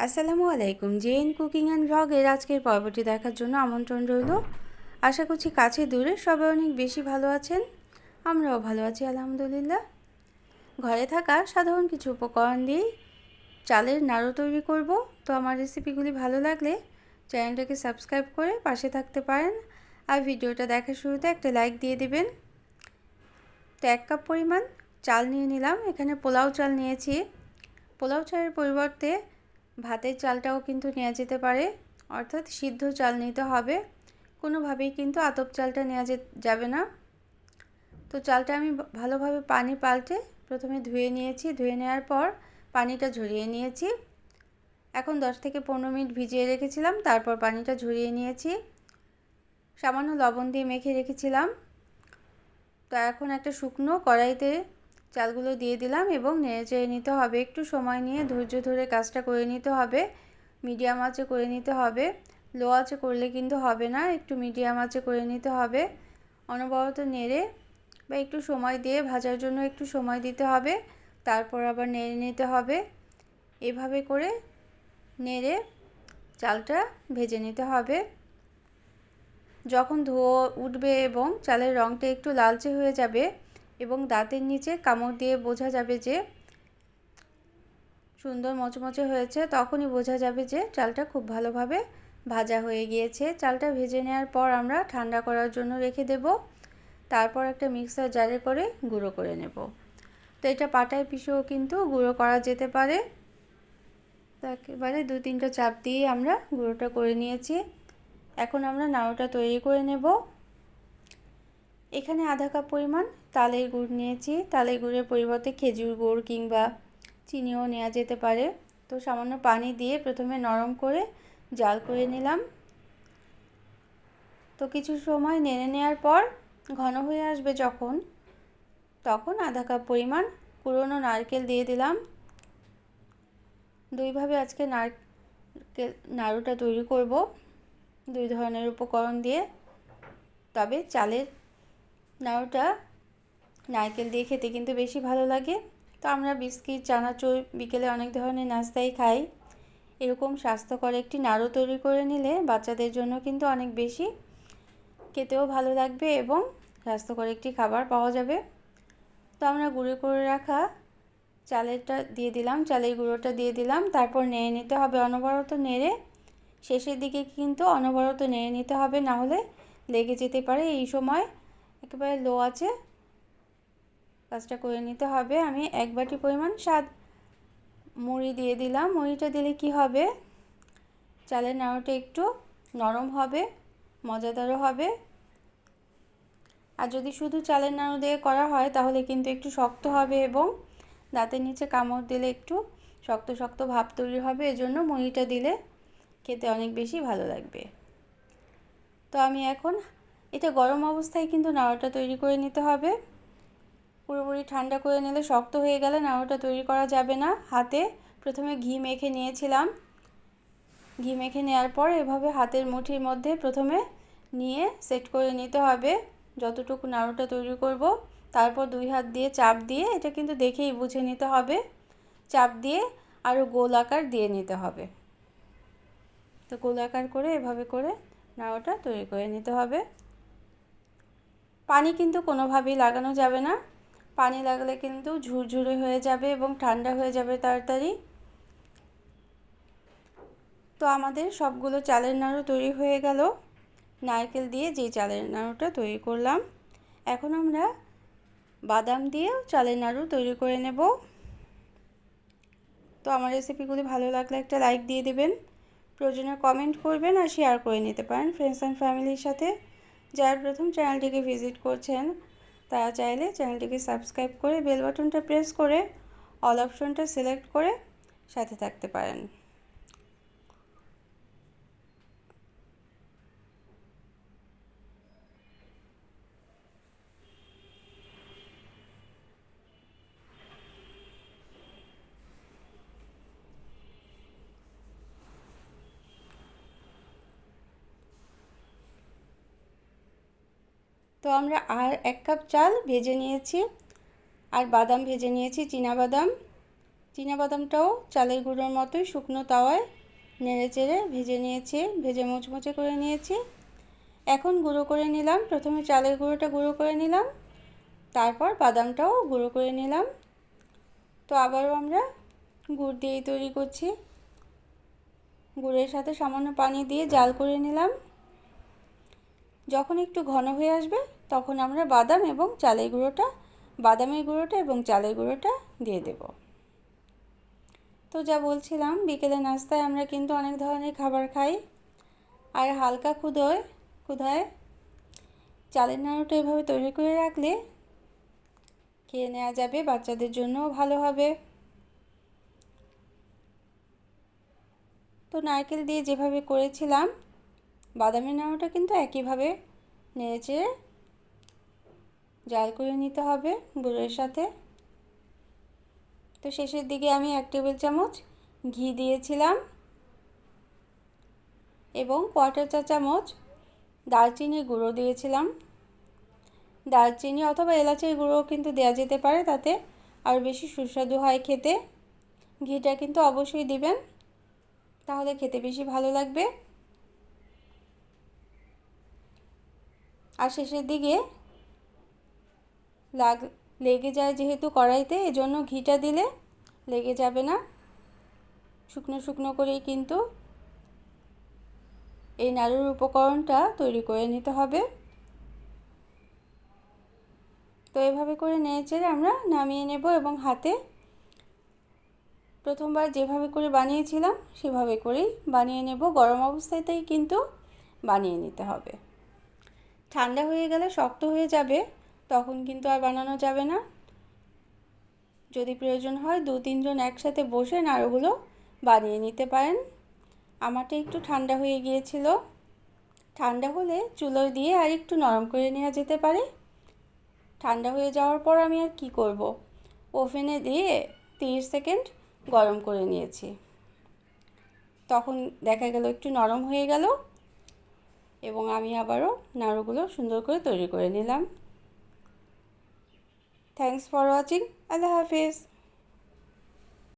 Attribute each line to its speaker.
Speaker 1: আসসালামু আলাইকুম। JN cooking and ভ্লগের আজকের পর্বটি দেখার জন্য আমন্ত্রণ রইল। আশা করছি কাছে দূরে সবাই অনেক বেশি ভালো আছেন। আমরাও ভালো আছি আলহামদুলিল্লাহ। ঘরে থাকা সাধারণ কিছু উপকরণ দিয়েই চালের নাড়ু তৈরি করব। তো আমার রেসিপিগুলি ভালো লাগলে চ্যানেলটাকে সাবস্ক্রাইব করে পাশে থাকতে পারেন, আর ভিডিওটা দেখার শুরুতে একটা লাইক দিয়ে দিবেন। তো 1 কাপ পরিমাণ চাল নিয়ে নিলাম। এখানে পোলাও চাল নিয়েছি। পোলাও চালের পরিবর্তে ভাতের চালটাও কিন্তু নেওয়া যেতে পারে, অর্থাৎ সিদ্ধ চাল নিতে হবে। কোনোভাবেই কিন্তু আতপ চালটা নেওয়া যাবে না। তো চালটা আমি ভালোভাবে পানি পাল্টে প্রথমে ধুয়ে নিয়েছি। ধুয়ে নেওয়ার পর পানিটা ঝরিয়ে নিয়েছি। এখন 10 থেকে 15 মিনিট ভিজিয়ে রেখেছিলাম, তারপর পানিটা ঝরিয়ে নিয়েছি। সামান্য লবণ দিয়ে মেখে রেখেছিলাম। তো এখন একটা শুকনো কড়াইতে চালগুলো দিয়ে দিলাম এবং নেড়েচেড়ে নিতে হবে। একটু সময় নিয়ে ধৈর্য ধরে কাজটা করে নিতে হবে। মিডিয়াম আঁচে করে নিতে হবে, লো আঁচে করলে কিন্তু হবে না। একটু মিডিয়াম আঁচে করে নিতে হবে। অনবরত নেড়ে বা একটু সময় দিয়ে ভাজার জন্য একটু সময় দিতে হবে, তারপর আবার নেড়ে নিতে হবে। এভাবে করে নেড়ে চালটা ভেজে নিতে হবে। যখন ধোয়া উঠবে এবং চালের রঙটা একটু লালচে হয়ে যাবে এবং দাঁতের নিচে কামড় দিয়ে বোঝা যাবে যে সুন্দর মচমচে হয়েছে, তখনই বোঝা যাবে যে চালটা খুব ভালোভাবে ভাজা হয়ে গিয়েছে। চালটা ভেজে নেওয়ার পর আমরা ঠান্ডা করার জন্য রেখে দেব। তারপর একটা মিক্সার জারে করে গুঁড়ো করে নেব। তো এটা পাটায় পিষেও কিন্তু গুঁড়ো করা যেতে পারে। তো একেবারে 2-3টা চাপ দিয়ে আমরা গুঁড়োটা করে নিয়েছি। এখন আমরা নাড়ুটা তৈরি করে নেব। এখানে আধা কাপ পরিমাণ তালের গুড় নিয়েছি। তালের গুড়ের পরিবর্তে খেজুর গুড় কিংবা চিনিও নেওয়া যেতে পারে। তো সামান্য পানি দিয়ে প্রথমে নরম করে জাল করে নিলাম। তো কিছু সময় নেড়ে নেওয়ার পর ঘন হয়ে আসবে যখন, তখন আধা কাপ পরিমাণ কুড়োনো নারকেল দিয়ে দিলাম। দুইভাবে আজকে নাড়ুটা তৈরি করব, 2 ধরনের উপকরণ দিয়ে। তবে চালের নাড়ুটা নারকেল দিয়ে খেতে কিন্তু বেশি ভালো লাগে। তো আমরা বিস্কিট, চানাচুর বিকেলে অনেক ধরনের নাস্তাই খাই। এরকম স্বাস্থ্যকর একটি নাড়ু তৈরি করে নিলে বাচ্চাদের জন্য কিন্তু অনেক বেশি খেতেও ভালো লাগবে এবং স্বাস্থ্যকর একটি খাবার পাওয়া যাবে। তো আমরা গুঁড়ো করে রাখা চালেরটা দিয়ে দিলাম, চালের গুঁড়োটা দিয়ে দিলাম। তারপর নেড়ে নিতে হবে, অনবরত নেড়ে শেষের দিকে কিন্তু অনবরত নেড়ে নিতে হবে, না হলে লেগে যেতে পারে। এই সময় একেবারে লো আছে কাজটা করে নিতে হবে। আমি 1 বাটি পরিমাণ স্বাদ মুড়ি দিয়ে দিলাম। মুড়িটা দিলে কি হবে, চালের নাড়ুটা একটু নরম হবে, মজাদারও হবে। আর যদি শুধু চালের নাড়ু দিয়ে করা হয় তাহলে কিন্তু একটু শক্ত হবে এবং দাঁতের নিচে কামড় দিলে একটু শক্ত শক্ত ভাব তৈরি হবে। এজন্য মুড়িটা দিলে খেতে অনেক বেশি ভালো লাগবে। তো আমি এখন এটা গরম অবস্থায় কিন্তু নাড়ুটা তৈরি করে নিতে হবে। পুরোপুরি ঠান্ডা করে নিলে শক্ত হয়ে গেলে নাড়ুটা তৈরি করা যাবে না। হাতে প্রথমে ঘি মেখে নিয়েছিলাম। ঘি মেখে নেওয়ার পর এভাবে হাতের মুঠির মধ্যে প্রথমে নিয়ে সেট করে নিতে হবে যতটুকু নাড়ুটা তৈরি করব। তারপর 2 হাত দিয়ে চাপ দিয়ে, এটা কিন্তু দেখেই বুঝে নিতে হবে, চাপ দিয়ে আরও গোল আকার দিয়ে নিতে হবে। তো গোল আকার করে এভাবে করে নাড়ুটা তৈরি করে নিতে হবে। পানি কিন্তু কোনোভাবেই লাগানো যাবে না। পানি লাগলে কিন্তু ঝুরঝুরে হয়ে যাবে এবং ঠান্ডা হয়ে যাবে তাড়াতাড়ি। তো আমাদের সবগুলো চালের নাড়ু তৈরি হয়ে গেল নারকেল দিয়ে যে চালের নাড়ুটা তৈরি করলাম। এখন আমরা বাদাম দিয়েও চালের নাড়ু তৈরি করে নেব। তো আমার রেসিপিগুলি ভালো লাগলে একটা লাইক দিয়ে দেবেন, প্রয়োজনে কমেন্ট করবেন আর শেয়ার করে নিতে পারেন ফ্রেন্ডস অ্যান্ড ফ্যামিলির সাথে। যারা প্রথম চ্যানেলটিকে ভিজিট করছেন তারা চাইলে চ্যানেলটিকে সাবস্ক্রাইব করে বেল বাটনটা প্রেস করে অল অপশনটা সিলেক্ট করে সাথে থাকতে পারেন। তো আমরা আর 1 কাপ চাল ভেজে নিয়েছি, আর বাদাম ভেজে নিয়েছি, চীনা বাদাম। চিনাবাদামটাও চালের গুঁড়োর মতোই শুকনো তাওয়ায় নেড়ে চেড়ে ভেজে নিয়েছি, ভেজে মুচমুচে করে নিয়েছি। এখন গুঁড়ো করে নিলাম, প্রথমে চালের গুঁড়োটা গুঁড়ো করে নিলাম, তারপর বাদামটাও গুঁড়ো করে নিলাম। তো আবারও আমরা গুড় দিয়েই তৈরি করছি। গুড়ের সাথে সামান্য পানি দিয়ে জাল করে নিলাম। যখন একটু ঘন হয়ে আসবে তখন আমরা বাদামের গুঁড়োটা এবং চালের গুঁড়োটা দিয়ে দেব। তো যা বলছিলাম, বিকেলে নাস্তায় আমরা কিন্তু অনেক ধরনের খাবার খাই, আর হালকা ক্ষুধায় চালের নাড়ুটা এভাবে তৈরি করে রাখলে খেয়ে নেওয়া যাবে, বাচ্চাদের জন্যও ভালো হবে। তো নারকেল দিয়ে যেভাবে করেছিলাম, বাদামের নাড়ুটা কিন্তু একইভাবে নেড়েচেড়ে জাল করে নিতে হবে গুড়ের সাথে। তো শেষের দিকে আমি 1 টেবিল চামচ ঘি দিয়েছিলাম এবং 1/4 চা চামচ দারচিনির গুঁড়ো দিয়েছিলাম। দারচিনি অথবা এলাচের গুঁড়ো কিন্তু দেওয়া যেতে পারে, তাতে আরও বেশি সুস্বাদু হয় খেতে। ঘিটা কিন্তু অবশ্যই দিবেন, তাহলে খেতে বেশি ভালো লাগবে। আর শেষের দিকে লেগে যায় যেহেতু কড়াইতে, এজন্য ঘিটা দিলে লেগে যাবে না। শুকনো শুকনো করেই কিন্তু এই নাড়ুর উপকরণটা তৈরি করে নিতে হবে। তো এভাবে করে নেড়েচেড়ে আমরা নামিয়ে নেব এবং হাতে প্রথমবার যেভাবে করে বানিয়েছিলাম সেভাবে করেই বানিয়ে নেব। গরম অবস্থাতেই কিন্তু বানিয়ে নিতে হবে। ঠান্ডা হয়ে গেলে শক্ত হয়ে যাবে, তখন কিন্তু আর বানানো যাবে না। যদি প্রয়োজন হয় 2-3 জন একসাথে বসে নাড়ুগুলো বানিয়ে নিতে পারেন। আমারটা একটু ঠান্ডা হয়ে গিয়েছিল, ঠান্ডা হলে চুলোয় দিয়ে আর একটু নরম করে নেওয়া যেতে পারে। ঠান্ডা হয়ে যাওয়ার পর আমি আর কি করব, ওভেনে দিয়ে 30 সেকেন্ড গরম করে নিয়েছি। তখন দেখা গেল একটু নরম হয়ে গেল এবং আমি আবারও নাড়ুগুলো সুন্দর করে তৈরি করে নিলাম। Thanks for watching. Allah Hafiz.